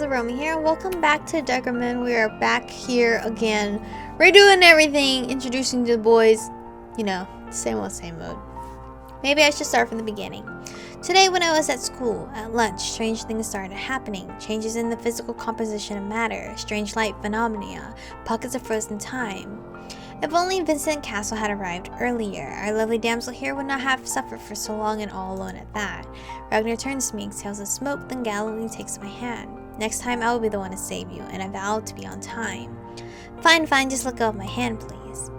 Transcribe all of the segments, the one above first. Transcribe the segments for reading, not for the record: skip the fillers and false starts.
Aromie here, and welcome back to Degraman. We are back here again, redoing everything, introducing the boys, same old, same mode. Maybe I should start from the beginning. Today when I was at school, at lunch, strange things started happening. Changes in the physical composition of matter, strange light phenomena, pockets of frozen time. If only Vincent Castle had arrived earlier, our lovely damsel here would not have suffered for so long and all alone at that. Ragnar turns to me, exhales a smoke, then gallantly takes my hand. Next time I will be the one to save you, and I vow to be on time. Fine, just let go of my hand, please.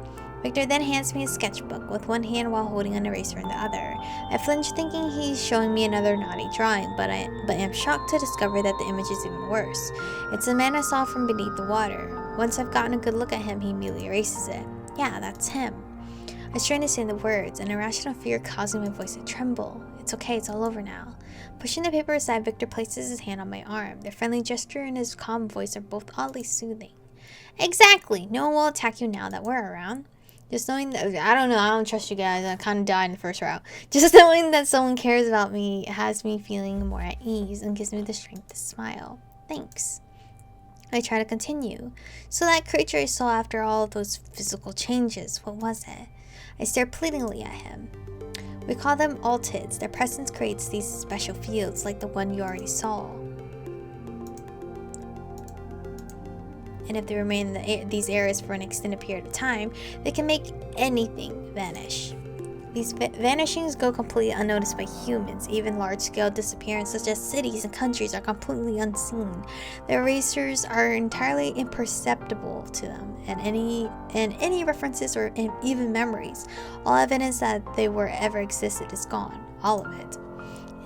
Victor then hands me a sketchbook, with one hand while holding an eraser in the other. I flinch thinking he's showing me another naughty drawing, but am shocked to discover that the image is even worse. It's the man I saw from beneath the water. Once I've gotten a good look at him, he immediately erases it. Yeah, that's him. I strain to say the words, an irrational fear causing my voice to tremble. It's okay, it's all over now. Pushing the paper aside, Victor places his hand on my arm. Their friendly gesture and his calm voice are both oddly soothing. Exactly! No one will attack you now that we're around. Just knowing that, I don't trust you guys. I kind of died in the first route. Just knowing that someone cares about me has me feeling more at ease and gives me the strength to smile. Thanks. I try to continue. So that creature I saw after all of those physical changes, what was it? I stare pleadingly at him. We call them altids. Their presence creates these special fields like the one you already saw. And if they remain in these areas for an extended period of time, they can make anything vanish. These vanishings go completely unnoticed by humans. Even large-scale disappearance such as cities and countries are completely unseen. Their erasers are entirely imperceptible to them, and any references or even memories, all evidence that they were ever existed is gone. All of it.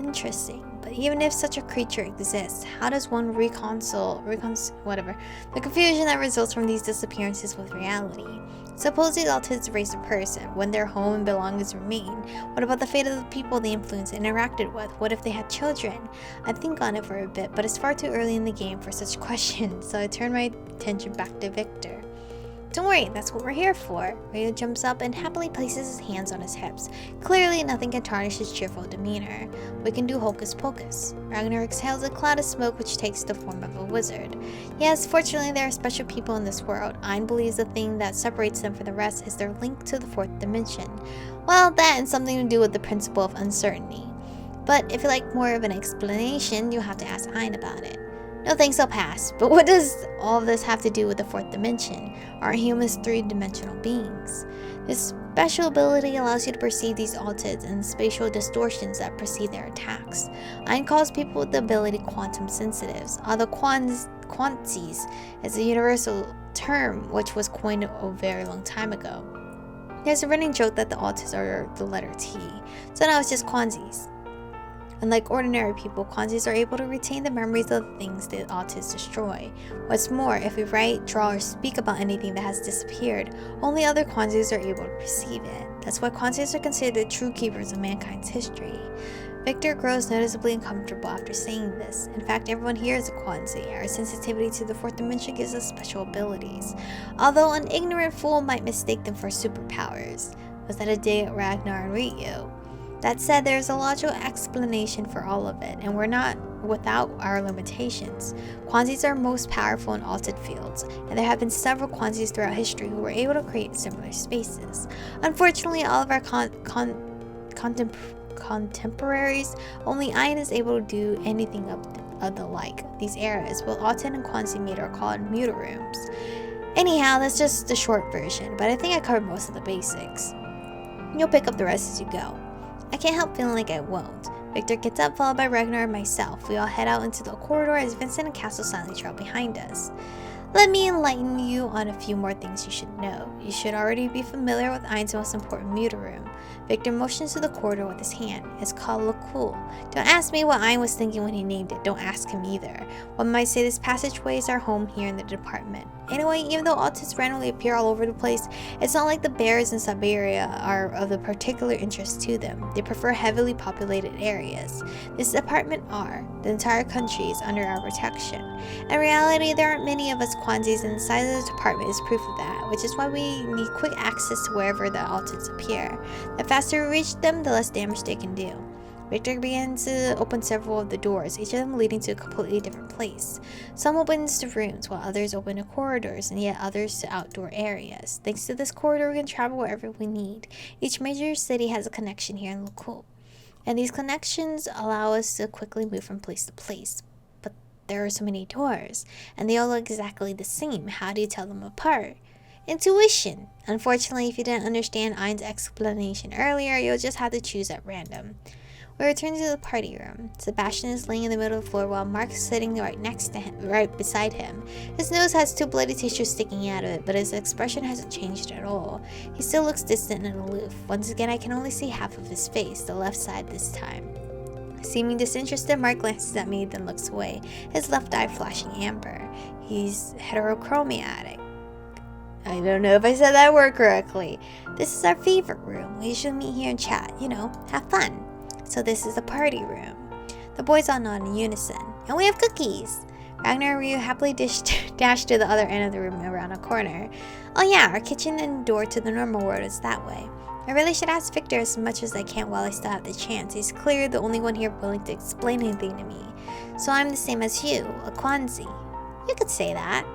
Interesting. But even if such a creature exists, how does one reconcile the confusion that results from these disappearances with reality? Suppose these altids erase a person, when their home and belongings remain. What about the fate of the people they influenced and interacted with? What if they had children? I think on it for a bit, but it's far too early in the game for such questions, so I turn my attention back to Victor. Don't worry, that's what we're here for. Rio jumps up and happily places his hands on his hips. Clearly, nothing can tarnish his cheerful demeanor. We can do hocus pocus. Ragnar exhales a cloud of smoke which takes the form of a wizard. Yes, fortunately there are special people in this world. Ein believes the thing that separates them from the rest is their link to the fourth dimension. Well, that and something to do with the principle of uncertainty. But if you like more of an explanation, you'll have to ask Ein about it. No thanks, I'll pass. But what does all of this have to do with the fourth dimension? Aren't humans three-dimensional beings? This special ability allows you to perceive these altids and spatial distortions that precede their attacks. Ein calls people with the ability quantum sensitives, although quanties is a universal term which was coined a very long time ago. There's a running joke that the altids are the letter T, so now it's just quanties. Unlike ordinary people, quanties are able to retain the memories of the things the altids destroy. What's more, if we write, draw, or speak about anything that has disappeared, only other quanties are able to perceive it. That's why quanties are considered the true keepers of mankind's history. Victor grows noticeably uncomfortable after saying this. In fact, everyone here is a quantie. Our sensitivity to the fourth dimension gives us special abilities, although an ignorant fool might mistake them for superpowers. Was that a dig at Ragnar and Ryu? That said, there's a logical explanation for all of it, and we're not without our limitations. Quanties are most powerful in altered fields, and there have been several quanties throughout history who were able to create similar spaces. Unfortunately, all of our contemporaries, only Ein is able to do anything of the like. These eras, both Alton and Quantimeter are called muta rooms. Anyhow, that's just the short version, but I think I covered most of the basics. You'll pick up the rest as you go. I can't help feeling like I won't. Victor gets up, followed by Ragnar and myself. We all head out into the corridor as Vincent and Castle silently trail behind us. Let me enlighten you on a few more things you should know. You should already be familiar with Ein's most important muta room. Victor motions to the corridor with his hand. It's called Lakul. Don't ask me what Ein was thinking when he named it. Don't ask him either. One might say this passageway is our home here in the department. Anyway, even though altids randomly appear all over the place, it's not like the bears in Siberia are of a particular interest to them. They prefer heavily populated areas. This department are. The entire country is under our protection. In reality, there aren't many of us quanties, and the size of the department is proof of that, which is why we need quick access to wherever the altids appear. The faster we reach them, the less damage they can do. Victor begins to open several of the doors, each of them leading to a completely different place. Some opens to rooms, while others open to corridors, and yet others to outdoor areas. Thanks to this corridor, we can travel wherever we need. Each major city has a connection here in Lukul, and these connections allow us to quickly move from place to place. But there are so many doors, and they all look exactly the same. How do you tell them apart? Intuition. Unfortunately, if you didn't understand Ein's explanation earlier, you'll just have to choose at random. We return to the party room. Sebastian is laying in the middle of the floor while Mark's sitting right beside him. His nose has 2 bloody tissues sticking out of it, but his expression hasn't changed at all. He still looks distant and aloof. Once again, I can only see half of his face, the left side this time. Seeming disinterested, Mark glances at me, then looks away, his left eye flashing amber. He's heterochromatic. I don't know if I said that word correctly. This is our favorite room. We usually meet here and chat, have fun. So this is the party room. The boys all nod in unison. And we have cookies. Ragnar and Ryu happily dash to the other end of the room around a corner. Oh yeah, our kitchen and door to the normal world is that way. I really should ask Victor as much as I can while I still have the chance. He's clearly the only one here willing to explain anything to me. So I'm the same as you, a Kwanzi. You could say that.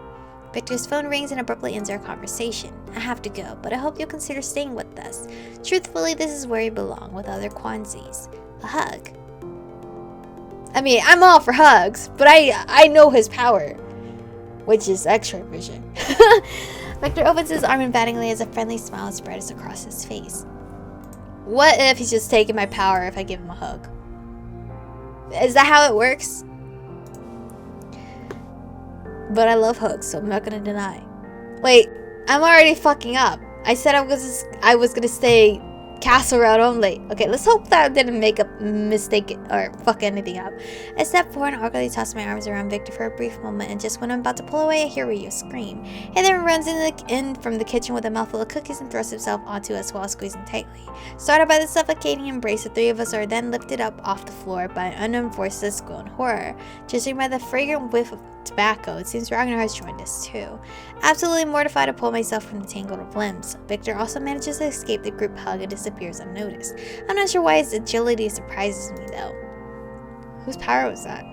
Victor's phone rings and abruptly ends our conversation. I have to go, but I hope you'll consider staying with us. Truthfully, this is where you belong, with other Kwanzis. A hug. I mean, I'm all for hugs, but I know his power, which is X-ray vision. Victor opens his arm emphatically as a friendly smile spreads across his face. What if he's just taking my power if I give him a hug? Is that how it works? But I love hugs, so I'm not gonna deny. Wait, I'm already fucking up. I said I was gonna stay castle route only. Okay, let's hope that I didn't make a mistake or fuck anything up. I step forward and awkwardly toss my arms around Victor for a brief moment, and just when I'm about to pull away, I hear Ryu scream. He then runs in from the kitchen with a mouthful of cookies and thrusts himself onto us while squeezing tightly. Started by the suffocating embrace, the 3 of us are then lifted up off the floor by an unknown force that squeal in horror. Judging by the fragrant whiff of tobacco, it seems Ragnar has joined us too. Absolutely mortified to pull myself from the tangle of limbs, Victor also manages to escape the group hug and disappears unnoticed. I'm not sure why his agility surprises me though. Whose power was that?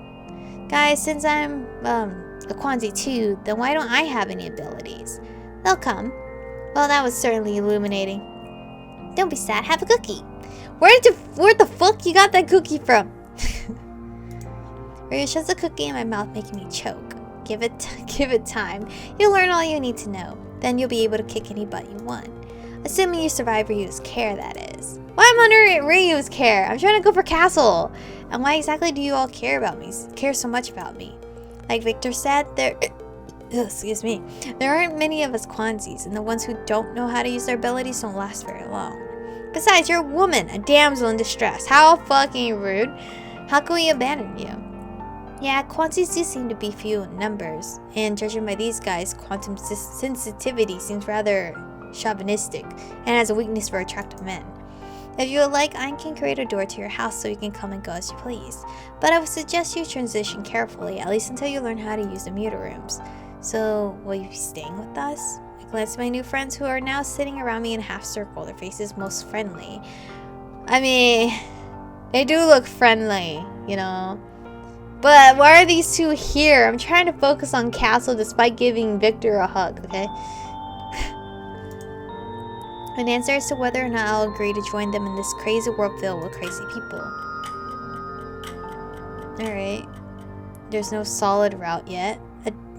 Guys, since I'm a Kwanzi too, then why don't I have any abilities? They'll come. Well, that was certainly illuminating. Don't be sad, have a cookie. Where the fuck you got that cookie from? Ryu shoves a cookie in my mouth, making me choke. Give it time. You'll learn all you need to know. Then you'll be able to kick any butt you want. Assuming you survive Ryu's care, that is. Why I'm under Ryu's care? I'm trying to go for castle. And why exactly do you all care so much about me? Like Victor said, there aren't many of us Kwanzis, and the ones who don't know how to use their abilities don't last very long. Besides, you're a woman, a damsel in distress. How fucking rude. How can we abandon you? Yeah, Kwanzis do seem to be few in numbers, and judging by these guys, quantum sensitivity seems rather chauvinistic, and has a weakness for attractive men. If you would like, I can create a door to your house so you can come and go as you please, but I would suggest you transition carefully, at least until you learn how to use the muta rooms. So, will you be staying with us? I glance at my new friends who are now sitting around me in a half circle, their faces most friendly. I mean, they do look friendly, But why are these two here? I'm trying to focus on Castle despite giving Victor a hug, okay? An answer as to whether or not I'll agree to join them in this crazy world filled with crazy people. Alright. There's no solid route yet.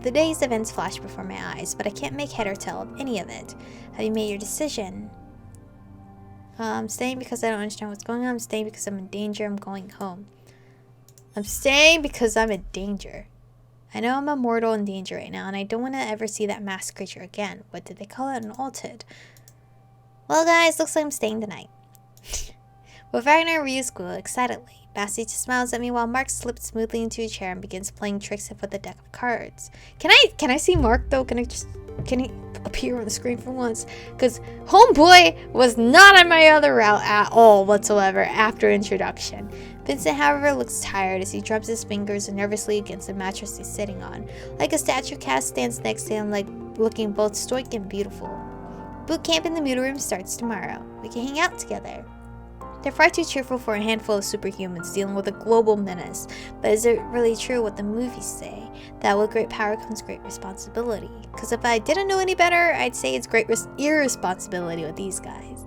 The day's events flash before my eyes, but I can't make head or tail of any of it. Have you made your decision? I'm staying because I don't understand what's going on. I'm staying because I'm in danger. I'm going home. I'm staying because I'm in danger. I know I'm a mortal in danger right now, and I don't want to ever see that masked creature again. What did they call it? An alted. Well, guys, looks like I'm staying the night. With Ragnar and Ryu squeal excitedly. Basti just smiles at me while Mark slips smoothly into a chair and begins playing tricks with a deck of cards. Can I see Mark though? Can he appear on the screen for once? Because homeboy was not on my other route at all whatsoever after introduction. Vincent, however, looks tired as he drums his fingers nervously against the mattress he's sitting on. Like a statue, Cass stands next to him, looking both stoic and beautiful. Boot camp in the muta room starts tomorrow. We can hang out together. They're far too cheerful for a handful of superhumans dealing with a global menace. But is it really true what the movies say? That with great power comes great responsibility. Because if I didn't know any better, I'd say it's great irresponsibility with these guys.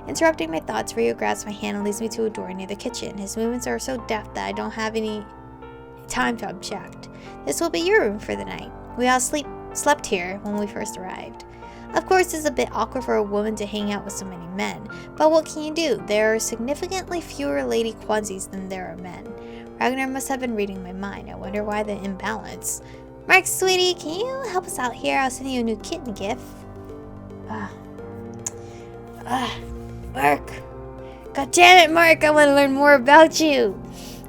Interrupting my thoughts, Rio grabs my hand and leads me to a door near the kitchen. His movements are so deft that I don't have any time to object. This will be your room for the night. We all slept here when we first arrived. Of course, it's a bit awkward for a woman to hang out with so many men, but what can you do? There are significantly fewer lady quansies than there are men. Ragnar must have been reading my mind. I wonder why the imbalance. Mark, sweetie, can you help us out here? I'll send you a new kitten gift. Mark. God damn it, Mark, I want to learn more about you.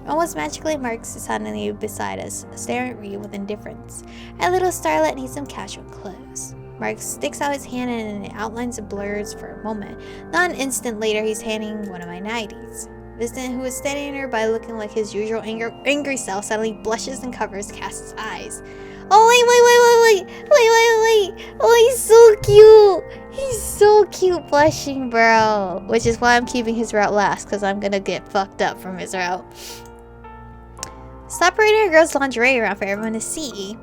Almost magically, Mark is suddenly beside us, staring at Rhea with indifference. Our little starlet needs some casual clothes. Mark sticks out his hand and it outlines the blurs for a moment. Not an instant later, he's handing one of my 90s. Vincent, who was standing nearby looking like his usual angry self, suddenly blushes and covers Cass's eyes. Oh, wait. Oh, he's so cute. He's so cute blushing, bro. Which is why I'm keeping his route last, because I'm going to get fucked up from his route. Stop parading a girl's lingerie around for everyone to see.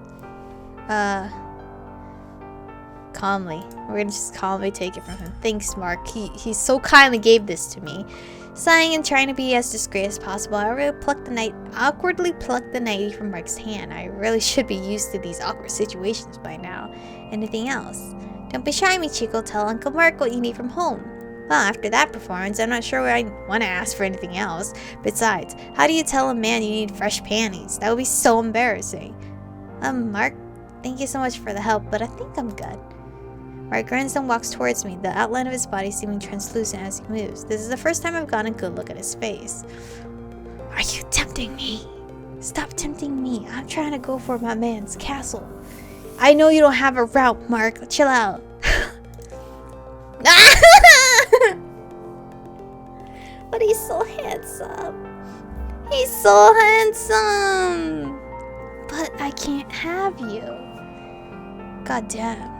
Calmly. We're gonna just calmly take it from him. Thanks, Mark. He so kindly gave this to me. Sighing and trying to be as discreet as possible, I awkwardly plucked the 90 from Mark's hand. I really should be used to these awkward situations by now. Anything else? Don't be shy, mi chico. Tell Uncle Mark what you need from home. Well, after that performance, I'm not sure I want to ask for anything else. Besides, how do you tell a man you need fresh panties? That would be so embarrassing. Mark, thank you so much for the help, but I think I'm good. Mark grins and walks towards me, the outline of his body seeming translucent as he moves. This is the first time I've gotten a good look at his face. Are you tempting me? Stop tempting me. I'm trying to go for my man's castle. I know you don't have a route, Mark. Chill out. But he's so handsome. He's so handsome. But I can't have you. God damn.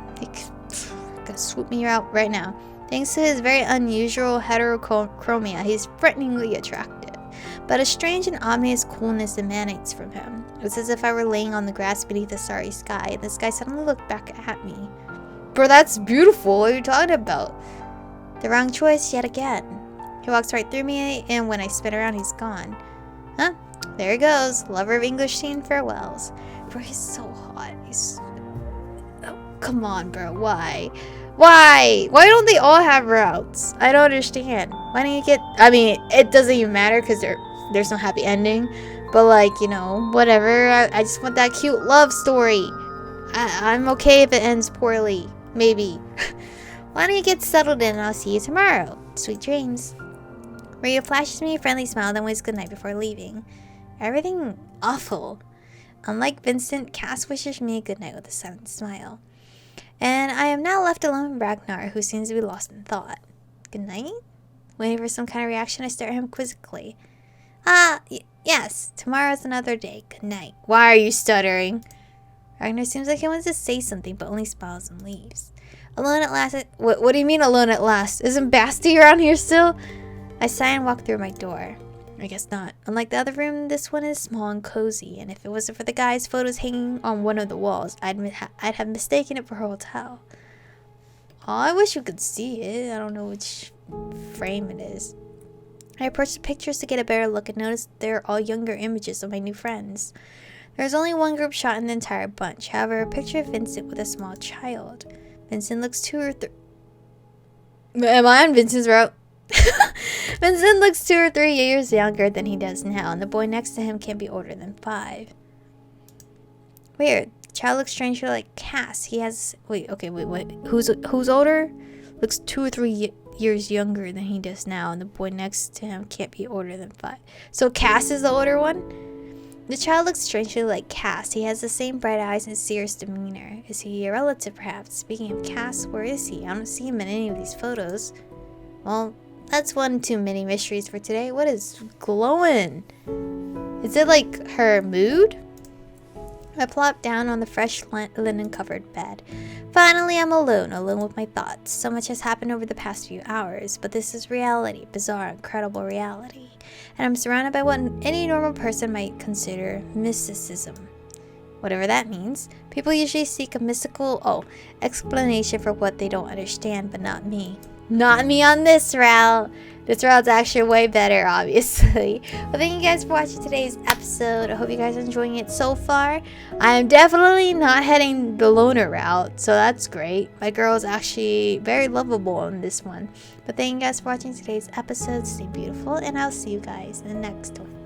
Gonna swoop me out right now. Thanks to his very unusual heterochromia, he's frighteningly attractive. But a strange and ominous coolness emanates from him. It's as if I were laying on the grass beneath a starry sky, and the sky suddenly looked back at me. Bro, that's beautiful. What are you talking about? The wrong choice yet again. He walks right through me, and when I spin around, he's gone. Huh? There he goes. Lover of English scene farewells. Bro, he's so hot. Come on, bro. Why? Why don't they all have routes? I don't understand. Why don't you get... I mean, it doesn't even matter because there's no happy ending. But, like, you know, whatever. I just want that cute love story. I'm okay if it ends poorly. Maybe. Why don't you get settled in and I'll see you tomorrow. Sweet dreams. Maria flashes me a friendly smile, then waves goodnight before leaving. Everything awful. Unlike Vincent, Cass wishes me a goodnight with a silent smile. And I am now left alone with Ragnar, who seems to be lost in thought. Good night? Waiting for some kind of reaction, I stare at him quizzically. Yes, tomorrow's another day. Good night. Why are you stuttering? Ragnar seems like he wants to say something, but only smiles and leaves. Alone at last. What do you mean alone at last? Isn't Basti around here still? I sigh and walk through my door. I guess not. Unlike the other room, this one is small and cozy, and if it wasn't for the guy's photos hanging on one of the walls, I'd have mistaken it for a hotel. Oh, I wish you could see it. I don't know which frame it is. I approached the pictures to get a better look and noticed they're all younger images of my new friends. There's only one group shot in the entire bunch. However, a picture of Vincent with a small child. Vincent looks 2 or 3... Am I on Vincent's route? Vincent looks 2 or 3 years younger than he does now, and the boy next to him can't be older than 5. Weird. The child looks strangely like Cass. He has... Wait. Who's older? Looks 2 or 3 years younger than he does now, and the boy next to him can't be older than 5. So Cass is the older one? The child looks strangely like Cass. He has the same bright eyes and serious demeanor. Is he a relative, perhaps? Speaking of Cass, where is he? I don't see him in any of these photos. Well... That's one too many mysteries for today. What is glowing? Is it like her mood? I plopped down on the fresh linen-covered bed. Finally, I'm alone with my thoughts. So much has happened over the past few hours, but this is reality, bizarre, incredible reality. And I'm surrounded by what any normal person might consider mysticism. Whatever that means. People usually seek a mystical, explanation for what they don't understand, but not me. Not me on this route. This route's actually way better, obviously. Well, thank you guys for watching today's episode. I hope you guys are enjoying it so far. I am definitely not heading the loner route, so that's great. My girl is actually very lovable on this one. But thank you guys for watching today's episode. Stay beautiful, and I'll see you guys in the next one.